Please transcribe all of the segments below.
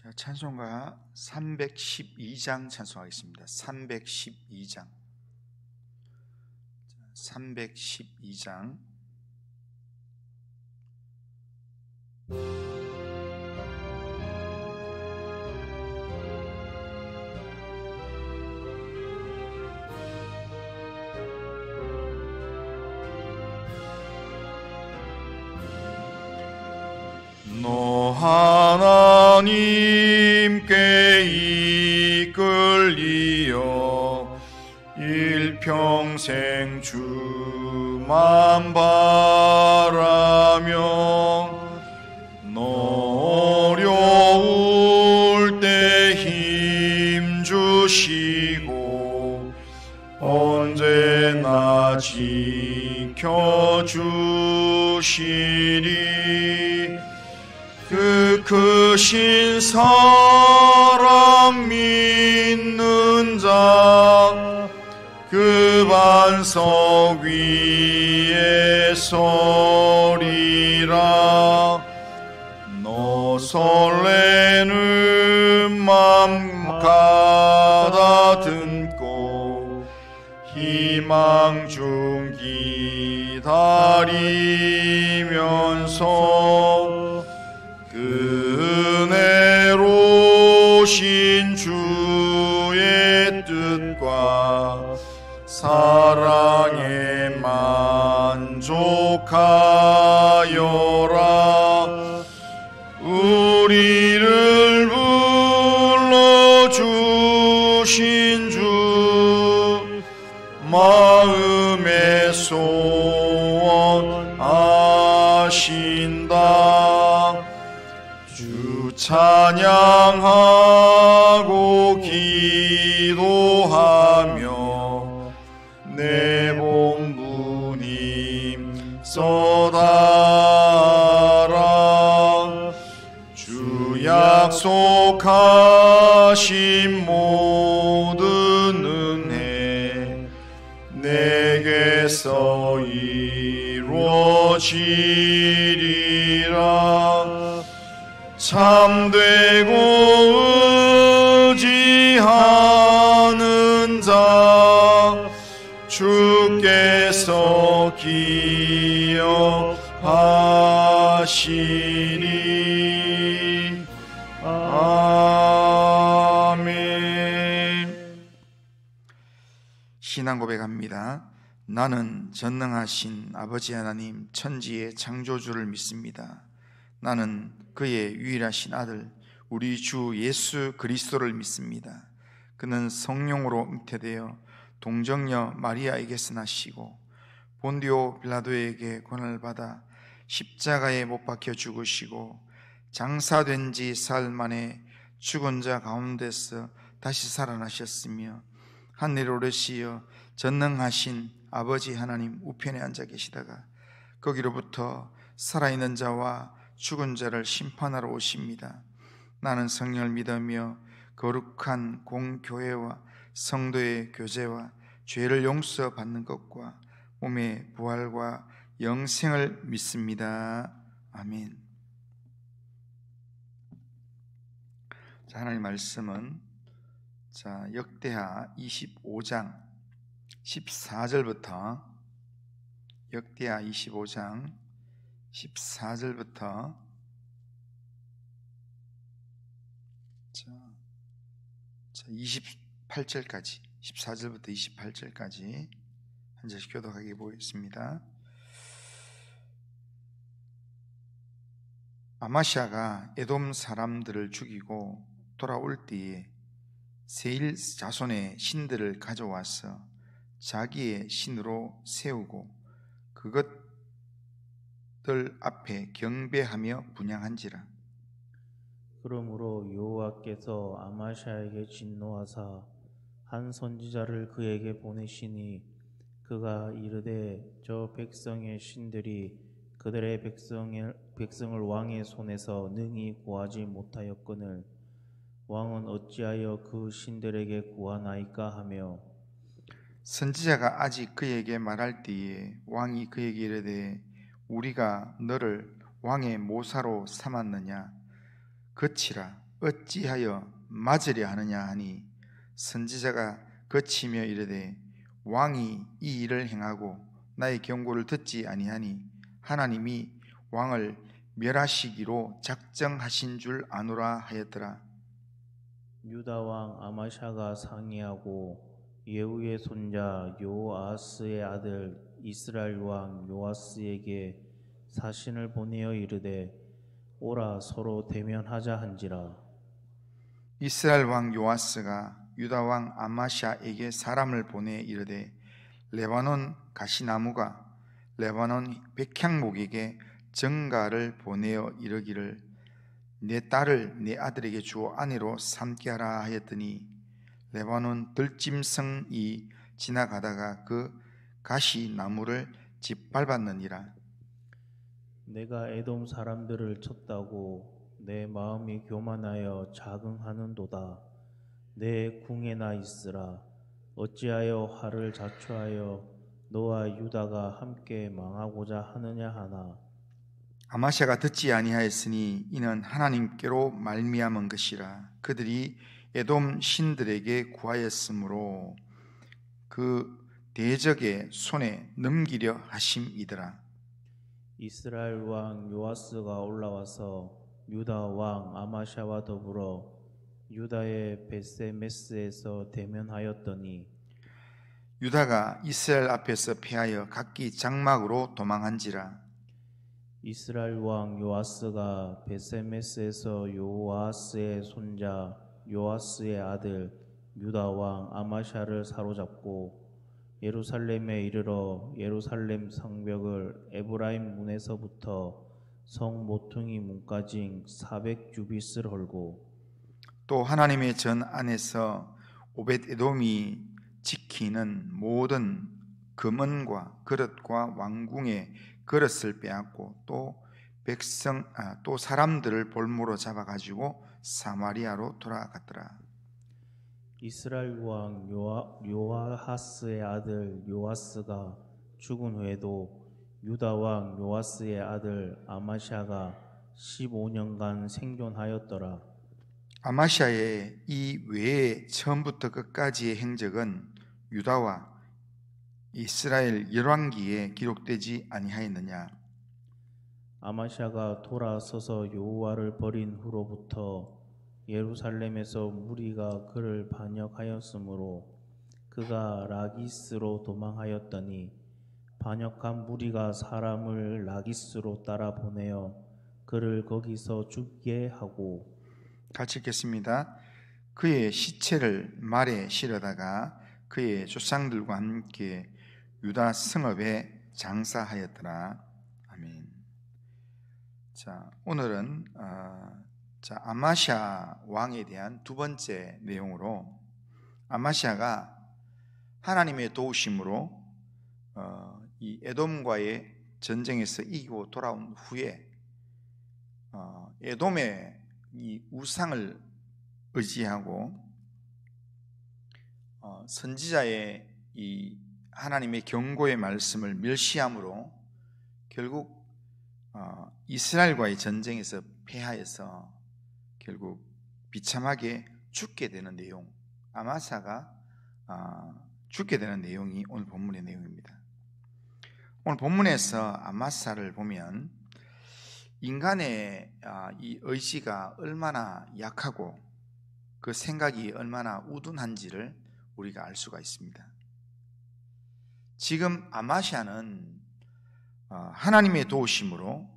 자, 찬송가 312장 찬송하겠습니다. 312장. 312장. 너 하나님께 이끌리어 일평생 주만 바라며 너 어려울 때 힘 주시고 언제나 지켜주시리. 그 크신 사랑 믿는 자 그 반석 위에 서리라. 너 설레는 맘 가다듬고 희망 중 기다리면서 은혜로신 주의 뜻과 사랑에 만족하여라. 우리를 불러주신 주 마음의 소원 아신다. 주 찬양하고 기도하며 내 본부님 써다라. 주 약속하신 모든 은혜 내게서 이루어지리라. 참되고 의지하는 자 주께서 기억하시리. 아멘. 신앙 고백합니다. 나는 전능하신 아버지 하나님 천지의 창조주를 믿습니다. 나는 그의 유일하신 아들 우리 주 예수 그리스도를 믿습니다. 그는 성령으로 잉태되어 동정녀 마리아에게서 나시고 본디오 빌라도에게 고난을 받아 십자가에 못 박혀 죽으시고 장사된 지 사흘 만에 죽은 자 가운데서 다시 살아나셨으며 하늘에 오르시어 전능하신 아버지 하나님 우편에 앉아 계시다가 거기로부터 살아있는 자와 죽은 자를 심판하러 오십니다. 나는 성령을 믿으며 거룩한 공교회와 성도의 교제와 죄를 용서받는 것과 몸의 부활과 영생을 믿습니다. 아멘. 자, 하나님 말씀은 역대하 25장 14절부터 역대하 25장 14절부터 28절까지 14절부터 28절까지 한 절씩 교독하게 보겠습니다. 아마시아가 에돔 사람들을 죽이고 돌아올 때에 세일 자손의 신들을 가져와서 자기의 신으로 세우고 그것들 앞에 경배하며 분향한지라. 그러므로 여호와께서 아마시아에게 진노하사 한 선지자를 그에게 보내시니 그가 이르되 저 백성의 신들이 그들의 백성을 왕의 손에서 능히 구하지 못하였거늘 왕은 어찌하여 그 신들에게 구하나이까 하며 선지자가 아직 그에게 말할 때에 왕이 그에게 이르되 우리가 너를 왕의 모사로 삼았느냐? 그치라 어찌하여 맞으려 하느냐 하니 선지자가 거치며 이르되 왕이 이 일을 행하고 나의 경고를 듣지 아니하니 하나님이 왕을 멸하시기로 작정하신 줄 아노라 하였더라. 유다 왕 아마샤가 상의하고 예후의 손자 요아스의 아들 이스라엘 왕 요아스에게 사신을 보내어 이르되 오라 서로 대면하자 한지라. 이스라엘 왕 요아스가 유다 왕 아마샤에게 사람을 보내 이르되 레바논 가시나무가 레바논 백향목에게 정가를 보내어 이르기를 내 딸을 내 아들에게 주어 아내로 삼게 하라 하였더니 레바논 들짐승이 지나가다가 그 가시나무를 짓밟았느니라. 내가 에돔 사람들을 쳤다고 내 마음이 교만하여 자긍하는도다. 내 궁에나 있으라. 어찌하여 화를 자초하여 너와 유다가 함께 망하고자 하느냐 하나. 아마샤가 듣지 아니하였으니 이는 하나님께로 말미암은 것이라. 그들이 에돔 신들에게 구하였으므로 그 대적의 손에 넘기려 하심이더라. 이스라엘 왕 요아스가 올라와서 유다 왕 아마샤와 더불어 유다의 베세메스에서 대면하였더니 유다가 이스라엘 앞에서 패하여 각기 장막으로 도망한지라. 이스라엘 왕 요아스가 베세메스에서 요아스의 손자 요아스의 아들 유다 왕 아마샤를 사로잡고 예루살렘에 이르러 예루살렘 성벽을 에브라임 문에서부터 성 모퉁이 문까지 400규빗을 헐고 또 하나님의 전 안에서 오벳에돔이 지키는 모든 금은과 그릇과 왕궁의 그릇을 빼앗고 또 사람들을 볼모로 잡아가지고 사마리아로 돌아갔더라. 이스라엘 왕 요아하스의 아들 요아스가 죽은 후에도 유다 왕 요아스의 아들 아마샤가 15년간 생존하였더라. 아마샤의 이 외에 처음부터 끝까지의 행적은 유다와 이스라엘 열왕기에 기록되지 아니하였느냐. 아마샤가 돌아서서 여호와를 버린 후로부터 예루살렘에서 무리가 그를 반역하였으므로 그가 라기스로 도망하였더니 반역한 무리가 사람을 라기스로 따라 보내어 그를 거기서 죽게 하고 같이 읽겠습니다. 그의 시체를 말에 실어다가 그의 조상들과 함께 유다 성읍에 장사하였더라. 아멘. 자, 오늘은 아마샤 왕에 대한 두 번째 내용으로 아마샤가 하나님의 도우심으로 이 에돔과의 전쟁에서 이기고 돌아온 후에 에돔의 이 우상을 의지하고 선지자의 이 하나님의 경고의 말씀을 멸시함으로 결국 이스라엘과의 전쟁에서 패하여서 결국 비참하게 죽게 되는 내용, 아마사가 죽게 되는 내용이 오늘 본문의 내용입니다. 오늘 본문에서 아마사를 보면 인간의 이 의지가 얼마나 약하고 그 생각이 얼마나 우둔한지를 우리가 알 수가 있습니다. 지금 아마샤는 하나님의 도우심으로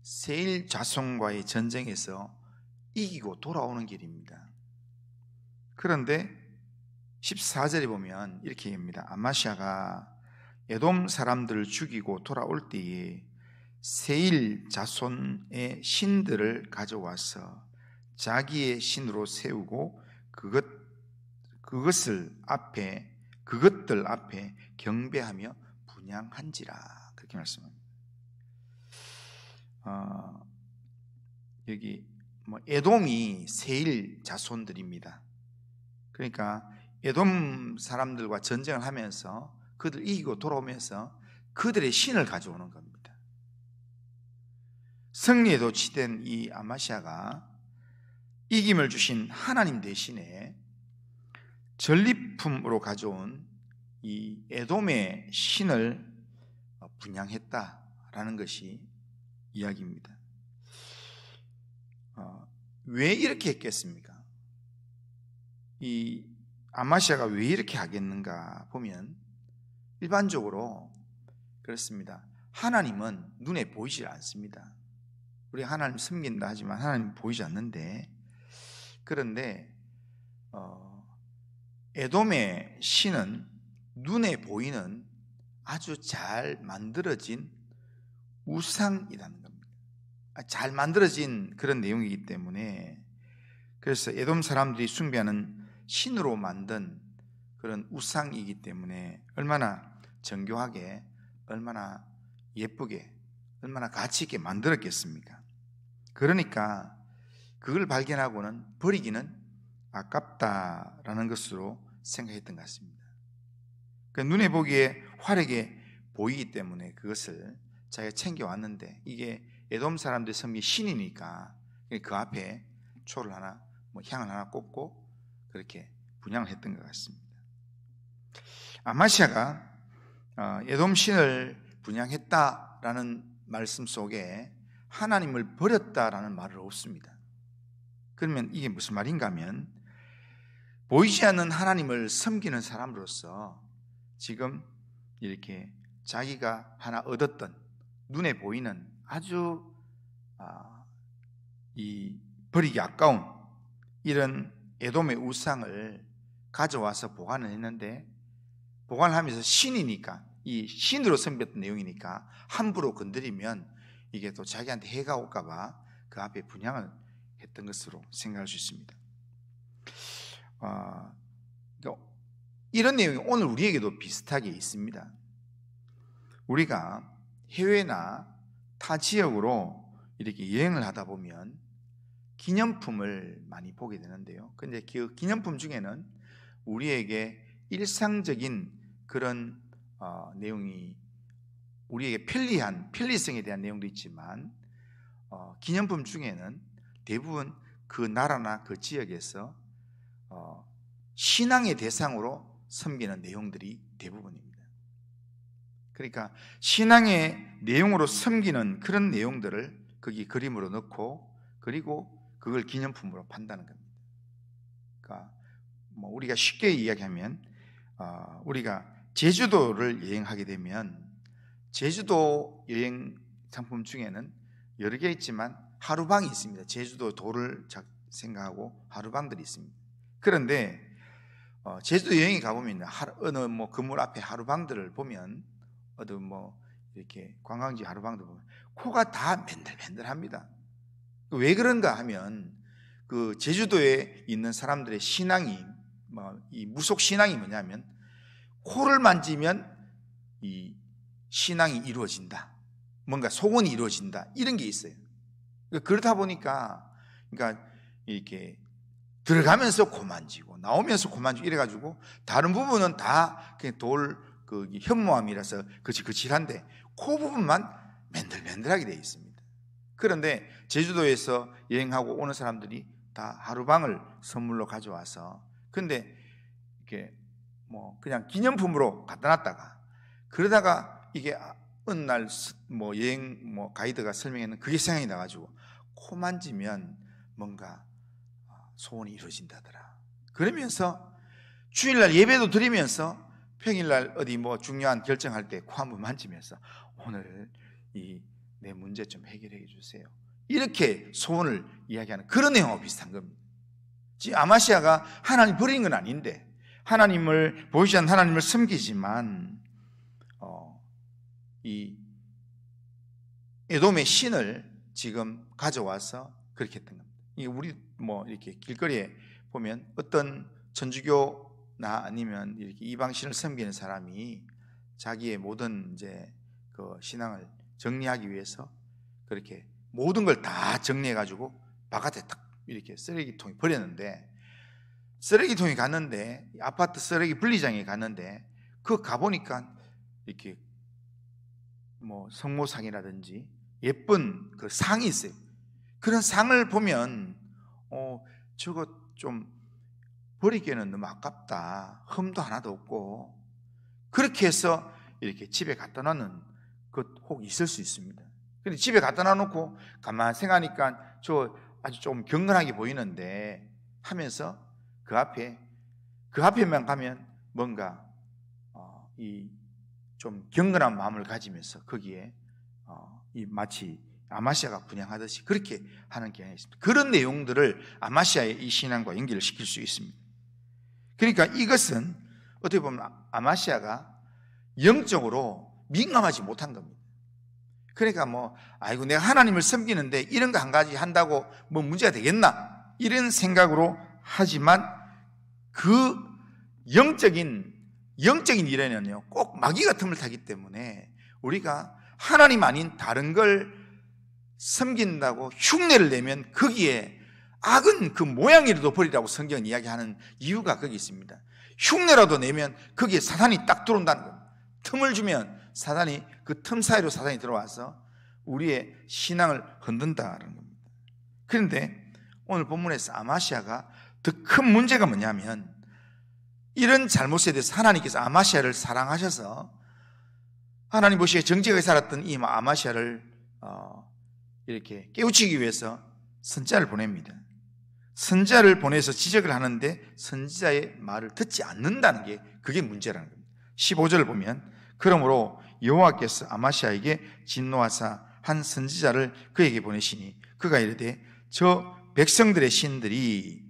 세일 자손과의 전쟁에서 이기고 돌아오는 길입니다. 그런데 14절에 보면 이렇게 얘기합니다. 아마샤가 에돔 사람들을 죽이고 돌아올 때에 세일 자손의 신들을 가져와서 자기의 신으로 세우고 그것들 앞에 경배하며 분향한지라, 그렇게 말씀합니다. 여기 에돔이 세일 자손들입니다. 그러니까 에돔 사람들과 전쟁을 하면서 그들 이기고 돌아오면서 그들의 신을 가져오는 겁니다. 승리에 도취된 이 아마샤가 이김을 주신 하나님 대신에 전리품으로 가져온 이 에돔의 신을 분양했다라는 것이 이야기입니다. 왜 이렇게 했겠습니까? 이 아마시아가 왜 이렇게 하겠는가 보면 일반적으로 그렇습니다. 하나님은 눈에 보이질 않습니다. 우리 하나님 섬긴다 하지만 하나님 보이지 않는데, 그런데 에돔의 신은 눈에 보이는 아주 잘 만들어진 우상이라는 겁니다. 잘 만들어진 그런 내용이기 때문에, 그래서 에돔 사람들이 숭배하는 신으로 만든 그런 우상이기 때문에 얼마나 정교하게, 얼마나 예쁘게, 얼마나 가치 있게 만들었겠습니까? 그러니까 그걸 발견하고는 버리기는 아깝다라는 것으로 생각했던 것 같습니다. 그러니까 눈에 보기에 화려하게 보이기 때문에 그것을 자기가 챙겨왔는데, 이게 에돔 사람들이 섬긴 신이니까 그 앞에 초를 하나, 향을 하나 꽂고 그렇게 분양을 했던 것 같습니다. 아마시아가 에돔 신을 분양했다라는 말씀 속에 하나님을 버렸다라는 말은 없습니다. 그러면 이게 무슨 말인가 하면, 보이지 않는 하나님을 섬기는 사람으로서 지금 이렇게 자기가 하나 얻었던 눈에 보이는 아주 이 버리기 아까운 이런 에돔의 우상을 가져와서 보관을 했는데, 보관을 하면서 신이니까, 이 신으로 섬겼던 내용이니까 함부로 건드리면 이게 또 자기한테 해가 올까봐 그 앞에 분양을 했던 것으로 생각할 수 있습니다. 이런 내용이 오늘 우리에게도 비슷하게 있습니다. 우리가 해외나 타 지역으로 이렇게 여행을 하다 보면 기념품을 많이 보게 되는데요. 그런데 그 기념품 중에는 우리에게 일상적인 그런 내용이, 우리에게 편리성에 대한 내용도 있지만 기념품 중에는 대부분 그 나라나 그 지역에서 신앙의 대상으로 섬기는 내용들이 대부분입니다. 그러니까 신앙의 내용으로 섬기는 그런 내용들을 거기 그림으로 넣고, 그리고 그걸 기념품으로 판다는 겁니다. 그러니까 우리가 쉽게 이야기하면 우리가 제주도를 여행하게 되면 제주도 여행 상품 중에는 여러 개 있지만 하루방이 있습니다. 제주도 도를 생각하고 하루방들이 있습니다. 그런데 제주도 여행에 가보면 어느 건물 앞에 하루방들을 보면, 어느 이렇게 관광지 하루방들 보면 코가 다 맨들맨들합니다. 왜 그런가 하면 그 제주도에 있는 사람들의 신앙이, 이 무속 신앙이 뭐냐면, 코를 만지면 이 신앙이 이루어진다, 뭔가 소원이 이루어진다, 이런 게 있어요. 그러다 보니까, 그러니까 이렇게 들어가면서 코 만지고 나오면서 코 만지고 이래가지고 다른 부분은 다 그냥 그 현모암이라서 거칠한데 코 부분만 맨들맨들하게 되어 있습니다. 그런데 제주도에서 여행하고 오는 사람들이 다 하루방을 선물로 가져와서, 근데 이렇게 그냥 기념품으로 갖다 놨다가, 그러다가 이게 어느 날 여행 가이드가 설명했는 그게 생각이 나가지고 코 만지면 뭔가 소원이 이루어진다더라. 그러면서 주일날 예배도 드리면서 평일날 어디 중요한 결정할 때 코 한번 만지면서 오늘 내 문제 좀 해결해 주세요, 이렇게 소원을 이야기하는 그런 내용하고 비슷한 겁니다. 지금 아마시아가 하나님 버린 건 아닌데, 하나님을 보이지 않는 하나님을 섬기지만 이 에돔의 신을 지금 가져와서 그렇게 했던 겁니다. 이게 우리 이렇게 길거리에 보면 어떤 천주교나 아니면 이렇게 이방신을 섬기는 사람이 자기의 모든 이제 그 신앙을 정리하기 위해서 그렇게 모든 걸 다 정리해 가지고 바깥에 딱 이렇게 쓰레기통에 버렸는데, 쓰레기통에 갔는데, 아파트 쓰레기 분리장에 갔는데 그 가보니까 이렇게 성모상이라든지 예쁜 그 상이 있어요. 그런 상을 보면 저거 좀 버리기에는 너무 아깝다. 흠도 하나도 없고. 그렇게 해서 이렇게 집에 갖다 놓는 것 혹 있을 수 있습니다. 근데 집에 갖다 놔놓고 가만히 생각하니까 저 아주 좀 경건하게 보이는데 하면서 그 앞에만 가면 뭔가 이 좀 경건한 마음을 가지면서 거기에 이 마치 아마시아가 분양하듯이 그렇게 하는 경향이 있습니다. 그런 내용들을 아마시아의 이 신앙과 연결을 시킬 수 있습니다. 그러니까 이것은 어떻게 보면 아마시아가 영적으로 민감하지 못한 겁니다. 그러니까 아이고 내가 하나님을 섬기는데 이런 거 한 가지 한다고 뭐 문제가 되겠나 이런 생각으로 하지만 그 영적인 일에는요 꼭 마귀가 틈을 타기 때문에 우리가 하나님 아닌 다른 걸 섬긴다고 흉내를 내면 거기에 악은 그 모양이라도 버리라고 성경은 이야기하는 이유가 거기 있습니다. 흉내라도 내면 거기에 사탄이 딱 들어온다는 겁니다. 틈을 주면 사탄이 그 틈 사이로 사탄이 들어와서 우리의 신앙을 흔든다는 겁니다. 그런데 오늘 본문에서 아마시아가 더 큰 문제가 뭐냐면 이런 잘못에 대해서 하나님께서 아마시아를 사랑하셔서 하나님 보시기에 정직하게 살았던 이 아마시아를 이렇게 깨우치기 위해서 선지자를 보냅니다. 선지자를 보내서 지적을 하는데 선지자의 말을 듣지 않는다는 게 그게 문제라는 겁니다. 15절을 보면 그러므로 여호와께서 아마시아에게 진노하사 한 선지자를 그에게 보내시니 그가 이르되 저 백성들의 신들이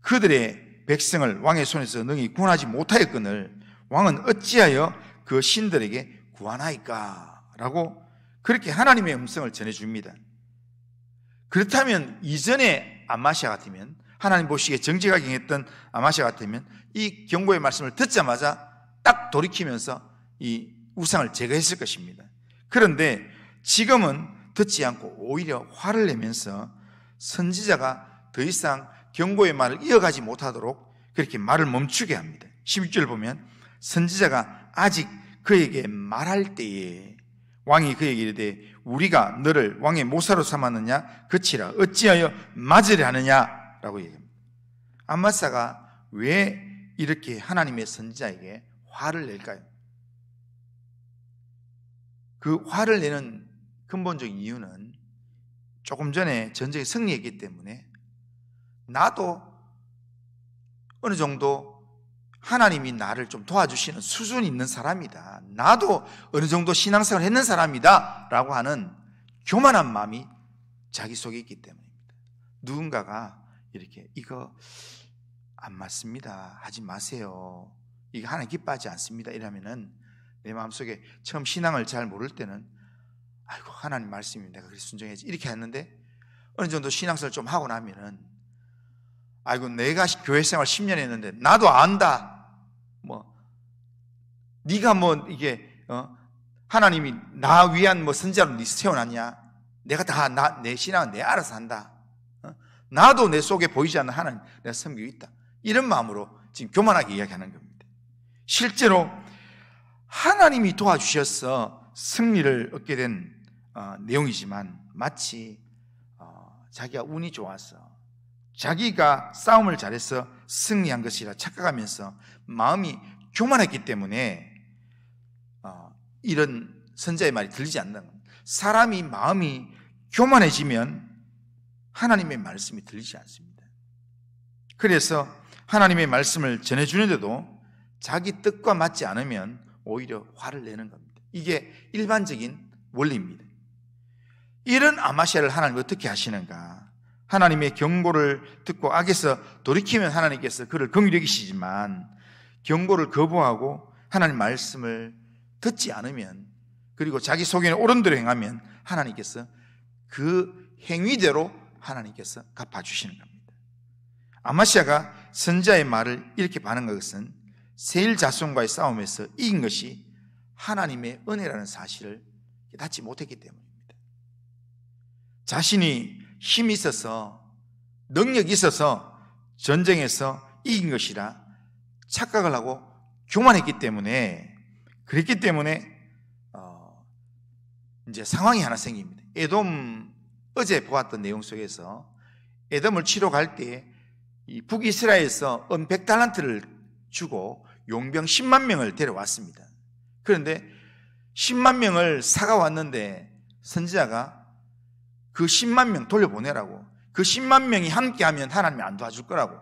그들의 백성을 왕의 손에서 능히 구원하지 못하였거늘 왕은 어찌하여 그 신들에게 구하나이까? 라고 그렇게 하나님의 음성을 전해줍니다. 그렇다면 이전에 아마시아 같으면 하나님 보시기에 정직하게 행했던 아마시아 같으면 이 경고의 말씀을 듣자마자 딱 돌이키면서 이 우상을 제거했을 것입니다. 그런데 지금은 듣지 않고 오히려 화를 내면서 선지자가 더 이상 경고의 말을 이어가지 못하도록 그렇게 말을 멈추게 합니다. 16절 보면 선지자가 아직 그에게 말할 때에 왕이 그에게 이르되 우리가 너를 왕의 모사로 삼았느냐 그치라 어찌하여 맞으려 하느냐라고 얘기합니다. 아마시아가 왜 이렇게 하나님의 선지자에게 화를 낼까요? 그 화를 내는 근본적인 이유는 조금 전에 전쟁에 승리했기 때문에 나도 어느 정도 하나님이 나를 좀 도와주시는 수준이 있는 사람이다. 나도 어느 정도 신앙생활을 했는 사람이다. 라고 하는 교만한 마음이 자기 속에 있기 때문입니다. 누군가가 이렇게 이거 안 맞습니다. 하지 마세요. 이거 하나님 기뻐하지 않습니다. 이러면은 내 마음속에 처음 신앙을 잘 모를 때는 아이고 하나님 말씀이 내가 그래서 순종해야지 이렇게 했는데 어느 정도 신앙생활을 좀 하고 나면은 아이고 내가 교회 생활 10년 했는데 나도 안다. 네가 이게 하나님이 나 위한 선지자로 네 세워놨냐? 내가 다 내 신앙은 내 알아서 한다. 나도 내 속에 보이지 않는 하나님 내가 섬기고 있다. 이런 마음으로 지금 교만하게 이야기하는 겁니다. 실제로 하나님이 도와주셔서 승리를 얻게 된 내용이지만 마치 자기가 운이 좋아서 자기가 싸움을 잘해서 승리한 것이라 착각하면서 마음이 교만했기 때문에 이런 선지자의 말이 들리지 않는 겁니다. 사람이 마음이 교만해지면 하나님의 말씀이 들리지 않습니다. 그래서 하나님의 말씀을 전해주는데도 자기 뜻과 맞지 않으면 오히려 화를 내는 겁니다. 이게 일반적인 원리입니다. 이런 아마시아를 하나님 어떻게 하시는가? 하나님의 경고를 듣고 악에서 돌이키면 하나님께서 그를 긍휼히 여기시지만 경고를 거부하고 하나님 말씀을 듣지 않으면 그리고 자기 속에는 옳은 대로 행하면 하나님께서 그 행위대로 하나님께서 갚아주시는 겁니다. 아마시아가 선지자의 말을 이렇게 반응한 것은 세일 자손과의 싸움에서 이긴 것이 하나님의 은혜라는 사실을 깨닫지 못했기 때문입니다. 자신이 힘이 있어서 능력이 있어서 전쟁에서 이긴 것이라 착각을 하고 교만했기 때문에 그랬기 때문에 이제 상황이 하나 생깁니다. 에돔 어제 보았던 내용 속에서 에돔을 치러 갈 때 이 북이스라엘에서 은 100달란트를 주고 용병 10만 명을 데려왔습니다. 그런데 10만 명을 사가 왔는데 선지자가 그 10만 명 돌려보내라고, 그 10만 명이 함께하면 하나님이 안 도와줄 거라고,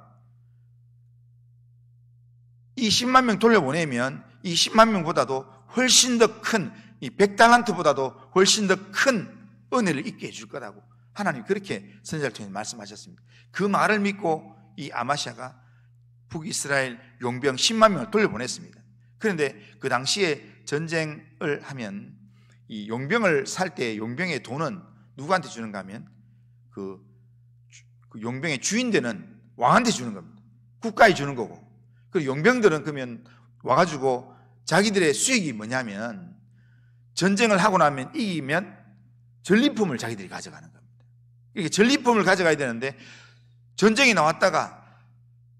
이 10만 명 돌려보내면 이 10만 명보다도 훨씬 더 큰, 이 100달란트보다도 훨씬 더 큰 은혜를 입게 해줄 거라고 하나님 그렇게 선지자를 통해 말씀하셨습니다. 그 말을 믿고 이 아마시아가 북이스라엘 용병 10만 명을 돌려보냈습니다. 그런데 그 당시에 전쟁을 하면 이 용병을 살 때 용병의 돈은 누구한테 주는가 하면 그 용병의 주인 되는 왕한테 주는 겁니다. 국가에 주는 거고, 그리고 용병들은 그러면 와가지고 자기들의 수익이 뭐냐면 전쟁을 하고 나면 이기면 전리품을 자기들이 가져가는 겁니다. 이렇게 전리품을 가져가야 되는데 전쟁이 나왔다가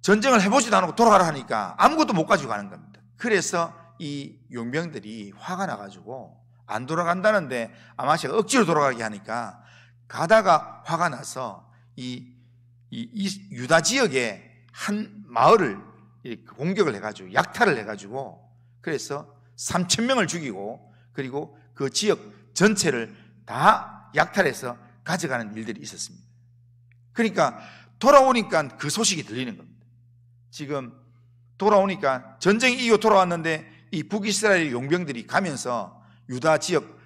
전쟁을 해보지도 않고 돌아가라 하니까 아무것도 못 가지고 가는 겁니다. 그래서 이 용병들이 화가 나가지고 안 돌아간다는데 아마시아가 억지로 돌아가게 하니까 가다가 화가 나서 이 유다 지역의 한 마을을 공격을 해가지고 약탈을 해가지고 그래서 3,000명을 죽이고 그리고 그 지역 전체를 다 약탈해서 가져가는 일들이 있었습니다. 그러니까 돌아오니까 그 소식이 들리는 겁니다. 지금 돌아오니까 전쟁이 이기고 돌아왔는데 이 북이스라엘 용병들이 가면서 유다 지역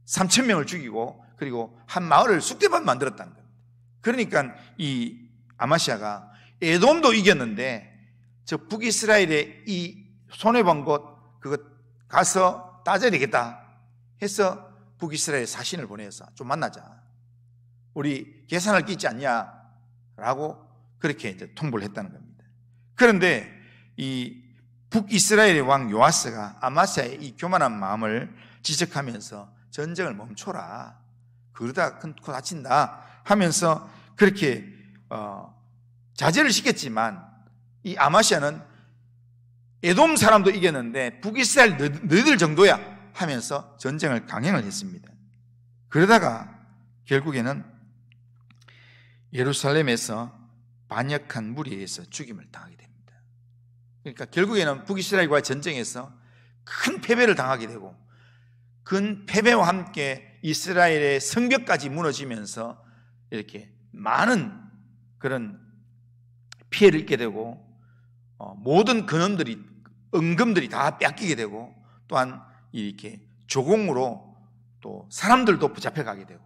3,000명을 죽이고 그리고 한 마을을 쑥대밭 만들었다는 겁니다. 그러니까 이 아마시아가 에돔도 이겼는데 저 북이스라엘의 이 손해본 곳 그거 가서 따져야 되겠다 해서 북이스라엘 사신을 보내서 좀 만나자, 우리 계산할 게 있지 않냐 라고 그렇게 이제 통보를 했다는 겁니다. 그런데 이 북이스라엘의 왕 요아스가 아마시아의 이 교만한 마음을 지적하면서 전쟁을 멈춰라, 그러다 큰 코 다친다 하면서 그렇게 자제를 시켰지만 이 아마시아는 에돔 사람도 이겼는데 북이스라엘 너희들 정도야 하면서 전쟁을 강행을 했습니다. 그러다가 결국에는 예루살렘에서 반역한 무리에 의해서 죽임을 당하게 됩니다. 그러니까 결국에는 북이스라엘과의 전쟁에서 큰 패배를 당하게 되고 큰 패배와 함께 이스라엘의 성벽까지 무너지면서 이렇게 많은 그런 피해를 입게 되고 모든 근원들이 은금들이 다 뺏기게 되고 또한 이렇게 조공으로 또 사람들도 붙잡혀가게 되고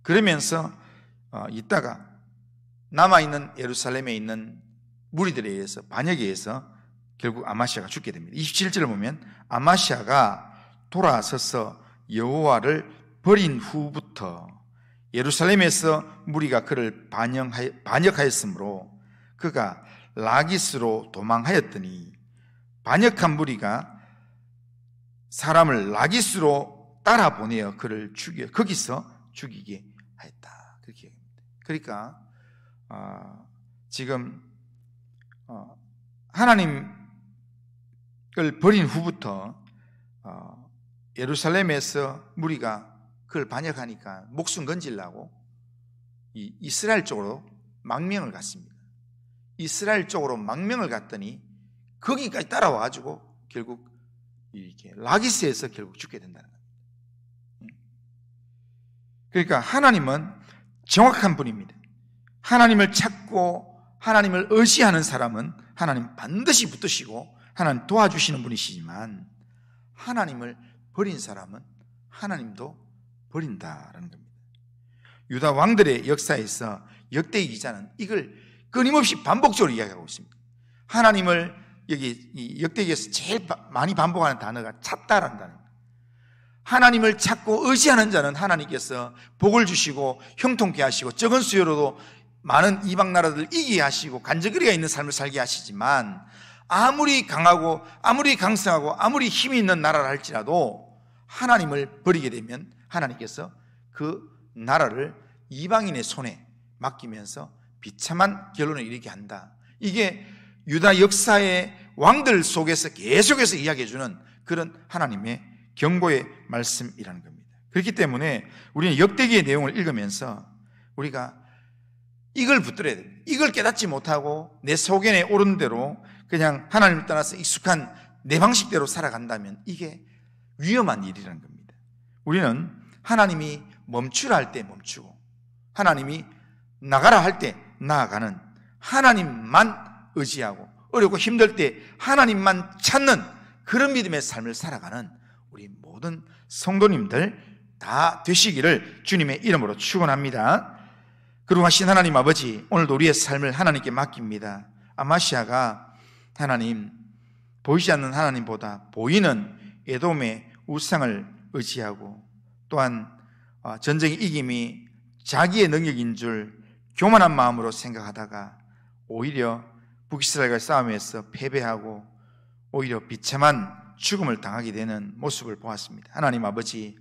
그러면서 있다가 남아있는 예루살렘에 있는 무리들에 의해서 반역에 의해서 결국 아마시아가 죽게 됩니다. 27절을 보면 아마시아가 돌아서서 여호와를 버린 후부터 예루살렘에서 무리가 그를 반역하였으므로 그가 라기스로 도망하였더니 반역한 무리가 사람을 라기스로 따라 보내어 그를 죽여 거기서 죽이게 하였다. 그렇게 얘기합니다. 그러니까 지금 하나님을 버린 후부터 예루살렘에서 무리가 그걸 반역하니까 목숨 건지려고 이 이스라엘 쪽으로 망명을 갔습니다. 이스라엘 쪽으로 망명을 갔더니 거기까지 따라와가지고 결국 이렇게 라기스에서 결국 죽게 된다는 겁니다. 그러니까 하나님은 정확한 분입니다. 하나님을 찾고 하나님을 의지하는 사람은 하나님 반드시 붙드시고 하나님 도와주시는 분이시지만 하나님을 버린 사람은 하나님도 버린다라는 겁니다. 유다 왕들의 역사에서 역대기 기자는 이걸 끊임없이 반복적으로 이야기하고 있습니다. 하나님을 여기 이 역대기에서 제일 많이 반복하는 단어가 찾다라는 단어입니다. 하나님을 찾고 의지하는 자는 하나님께서 복을 주시고 형통케 하시고 적은 수요로도 많은 이방 나라들을 이기게 하시고 간절거리가 있는 삶을 살게 하시지만 아무리 강하고 아무리 강성하고 아무리 힘이 있는 나라를 할지라도 하나님을 버리게 되면 하나님께서 그 나라를 이방인의 손에 맡기면서 비참한 결론을 이르게 한다. 이게 유다 역사의 왕들 속에서 계속해서 이야기해주는 그런 하나님의 경고의 말씀이라는 겁니다. 그렇기 때문에 우리는 역대기의 내용을 읽으면서 우리가 이걸 붙들어야 됩니다. 이걸 깨닫지 못하고 내 소견에 오른 대로 그냥 하나님을 떠나서 익숙한 내 방식대로 살아간다면 이게 위험한 일이라는 겁니다. 우리는 하나님이 멈추라 할 때 멈추고 하나님이 나가라 할 때 나아가는, 하나님만 의지하고 어렵고 힘들 때 하나님만 찾는 그런 믿음의 삶을 살아가는 우리 모든 성도님들 다 되시기를 주님의 이름으로 축원합니다. 거룩하신 하나님 아버지, 오늘도 우리의 삶을 하나님께 맡깁니다. 아마시아가 하나님, 보이지 않는 하나님보다 보이는 에돔의 우상을 의지하고 또한 전쟁의 이김이 자기의 능력인 줄 교만한 마음으로 생각하다가 오히려 북이스라엘과의 싸움에서 패배하고 오히려 비참한 죽음을 당하게 되는 모습을 보았습니다. 하나님 아버지,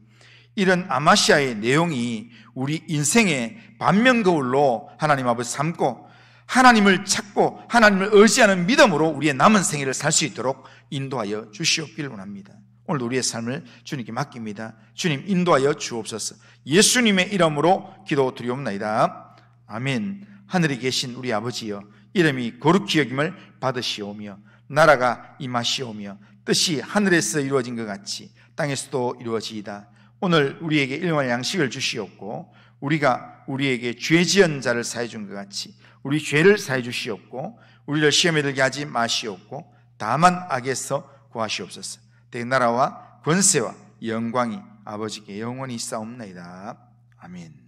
이런 아마시아의 내용이 우리 인생의 반면거울로 하나님 아버지 삼고 하나님을 찾고 하나님을 의지하는 믿음으로 우리의 남은 생애를 살 수 있도록 인도하여 주시옵기를 원합니다. 오늘도 우리의 삶을 주님께 맡깁니다. 주님 인도하여 주옵소서. 예수님의 이름으로 기도드리옵나이다. 아멘. 하늘에 계신 우리 아버지여, 이름이 거룩히 여김을 받으시오며 나라가 임하시오며 뜻이 하늘에서 이루어진 것 같이 땅에서도 이루어지이다. 오늘 우리에게 일용할 양식을 주시옵고 우리가 우리에게 죄 지은 자를 사해 준 것 같이 우리 죄를 사해 주시옵고 우리를 시험에 들게 하지 마시옵고 다만 악에서 구하시옵소서. 대나라와 권세와 영광이 아버지께 영원히 있사옵나이다. 아멘.